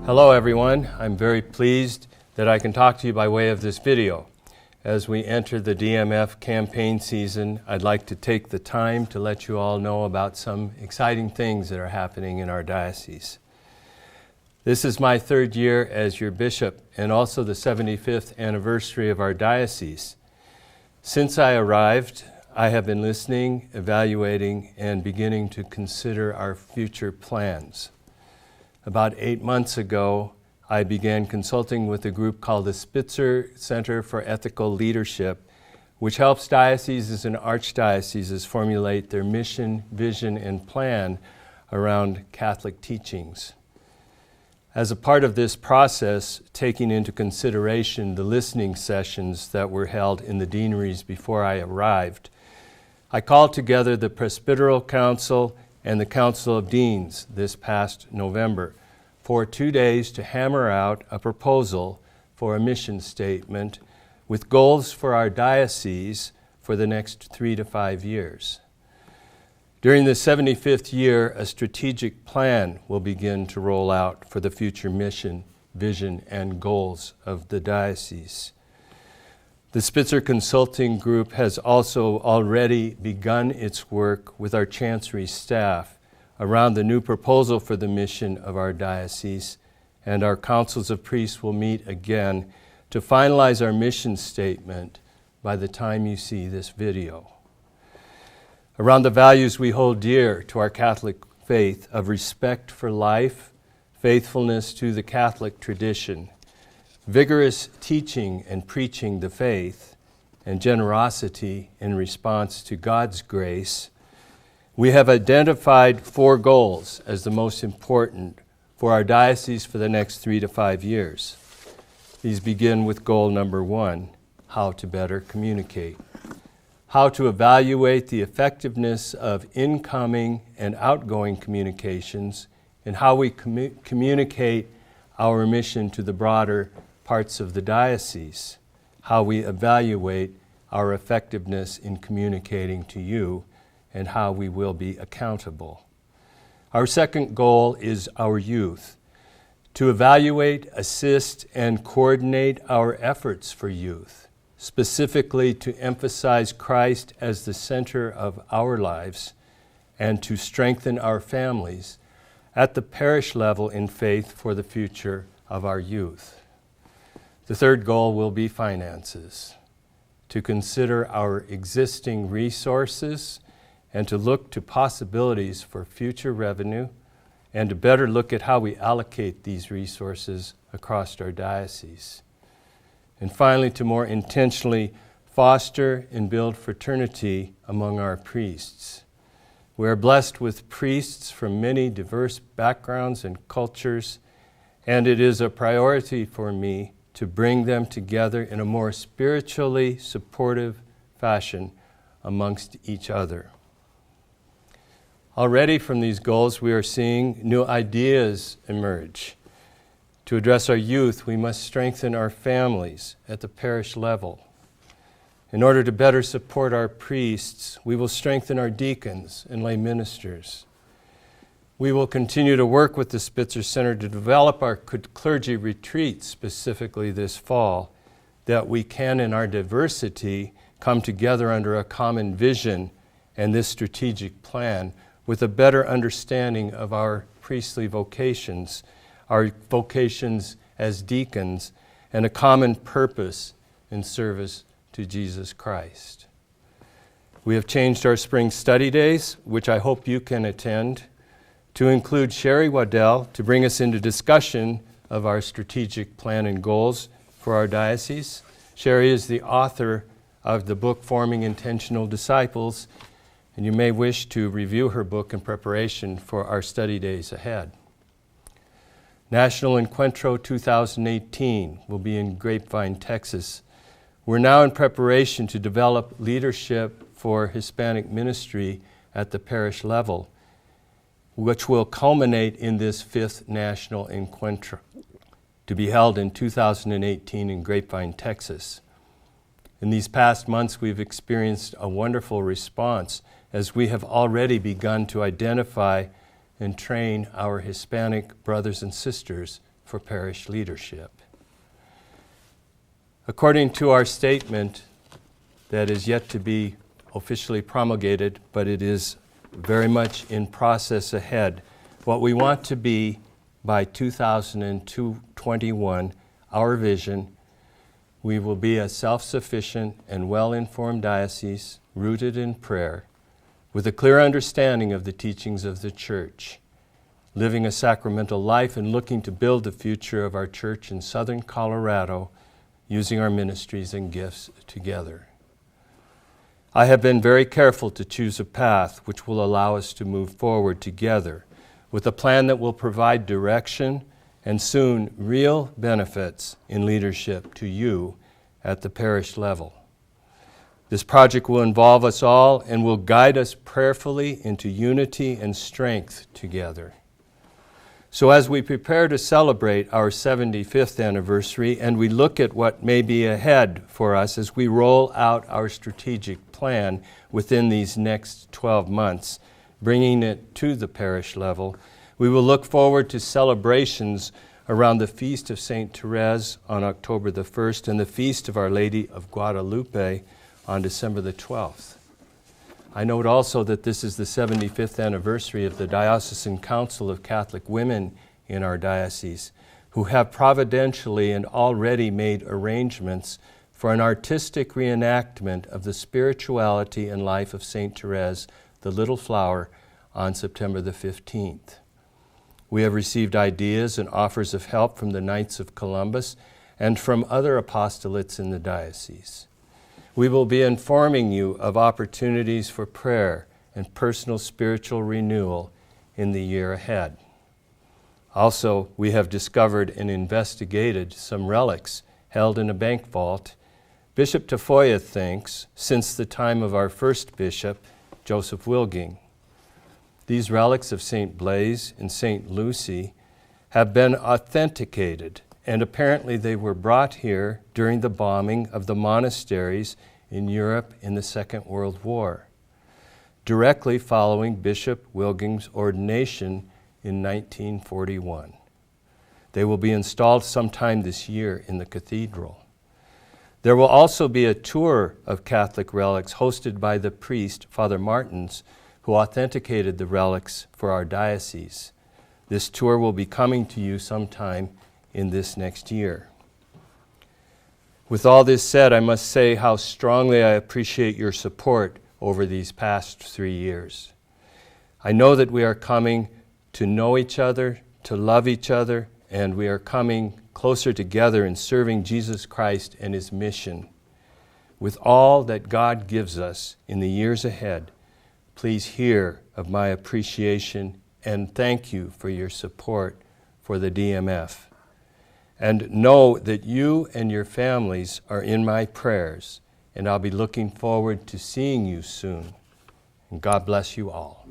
Hello everyone, I'm very pleased that I can talk to you by way of this video. As we enter the DMF campaign season, I'd like to take the time to let you all know about some exciting things that are happening in our diocese. This is my third year as your bishop and also the 75th anniversary of our diocese. Since I arrived, I have been listening, evaluating, and beginning to consider our future plans. About 8 months ago, I began consulting with a group called the Spitzer Center for Ethical Leadership, which helps dioceses and archdioceses formulate their mission, vision, and plan around Catholic teachings. As a part of this process, taking into consideration the listening sessions that were held in the deaneries before I arrived, I called together the Presbyteral Council and the Council of Deans this past November for 2 days to hammer out a proposal for a mission statement with goals for our diocese for the next 3 to 5 years. During the 75th year, a strategic plan will begin to roll out for the future mission, vision, and goals of the diocese. The Spitzer Consulting Group has also already begun its work with our Chancery staff around the new proposal for the mission of our diocese, and our councils of priests will meet again to finalize our mission statement by the time you see this video. Around the values we hold dear to our Catholic faith of respect for life, faithfulness to the Catholic tradition, vigorous teaching and preaching the faith, and generosity in response to God's grace, we have identified 4 goals as the most important for our diocese for the next 3 to 5 years. These begin with goal number 1, how to better communicate. How to evaluate the effectiveness of incoming and outgoing communications and how we communicate our mission to the broader parts of the diocese, how we evaluate our effectiveness in communicating to you, and how we will be accountable. Our second goal is our youth, to evaluate, assist, and coordinate our efforts for youth, specifically to emphasize Christ as the center of our lives and to strengthen our families at the parish level in faith for the future of our youth. The third goal will be finances, to consider our existing resources and to look to possibilities for future revenue and to better look at how we allocate these resources across our diocese. And finally, to more intentionally foster and build fraternity among our priests. We are blessed with priests from many diverse backgrounds and cultures, and it is a priority for me to bring them together in a more spiritually supportive fashion amongst each other. Already from these goals, we are seeing new ideas emerge. To address our youth, we must strengthen our families at the parish level. In order to better support our priests, we will strengthen our deacons and lay ministers. We will continue to work with the Spitzer Center to develop our clergy retreats specifically this fall, that we can in our diversity come together under a common vision and this strategic plan with a better understanding of our priestly vocations, our vocations as deacons, and a common purpose in service to Jesus Christ. We have changed our spring study days, which I hope you can attend, to include Sherry Waddell to bring us into discussion of our strategic plan and goals for our diocese. Sherry is the author of the book Forming Intentional Disciples, and you may wish to review her book in preparation for our study days ahead. National Encuentro 2018 will be in Grapevine, Texas. We're now in preparation to develop leadership for Hispanic ministry at the parish level, which will culminate in this 5th National Encuentro to be held in 2018 in Grapevine, Texas. In these past months, we've experienced a wonderful response as we have already begun to identify and train our Hispanic brothers and sisters for parish leadership. According to our statement that is yet to be officially promulgated, but it is very much in process ahead, what we want to be by 2021, our vision, we will be a self-sufficient and well-informed diocese rooted in prayer, with a clear understanding of the teachings of the Church, living a sacramental life and looking to build the future of our church in southern Colorado, using our ministries and gifts together. I have been very careful to choose a path which will allow us to move forward together with a plan that will provide direction and soon real benefits in leadership to you at the parish level. This project will involve us all and will guide us prayerfully into unity and strength together. So as we prepare to celebrate our 75th anniversary and we look at what may be ahead for us as we roll out our strategic plan within these next 12 months, bringing it to the parish level, we will look forward to celebrations around the Feast of St. Therese on October the 1st and the Feast of Our Lady of Guadalupe on December the 12th. I note also that this is the 75th anniversary of the Diocesan Council of Catholic Women in our diocese, who have providentially and already made arrangements for an artistic reenactment of the spirituality and life of St. Therese, the Little Flower, on September the 15th. We have received ideas and offers of help from the Knights of Columbus and from other apostolates in the diocese. We will be informing you of opportunities for prayer and personal spiritual renewal in the year ahead. Also, we have discovered and investigated some relics held in a bank vault, Bishop Tafoya thinks, since the time of our first bishop, Joseph Wilging. These relics of St. Blaise and St. Lucy have been authenticated, and apparently they were brought here during the bombing of the monasteries in Europe in the Second World War, directly following Bishop Wilging's ordination in 1941. They will be installed sometime this year in the cathedral. There will also be a tour of Catholic relics hosted by the priest, Father Martins, who authenticated the relics for our diocese. This tour will be coming to you sometime in this next year. With all this said, I must say how strongly I appreciate your support over these past 3 years. I know that we are coming to know each other, to love each other, and we are coming closer together in serving Jesus Christ and His mission. With all that God gives us in the years ahead, please hear of my appreciation and thank you for your support for the DMF. And know that you and your families are in my prayers, and I'll be looking forward to seeing you soon. And God bless you all.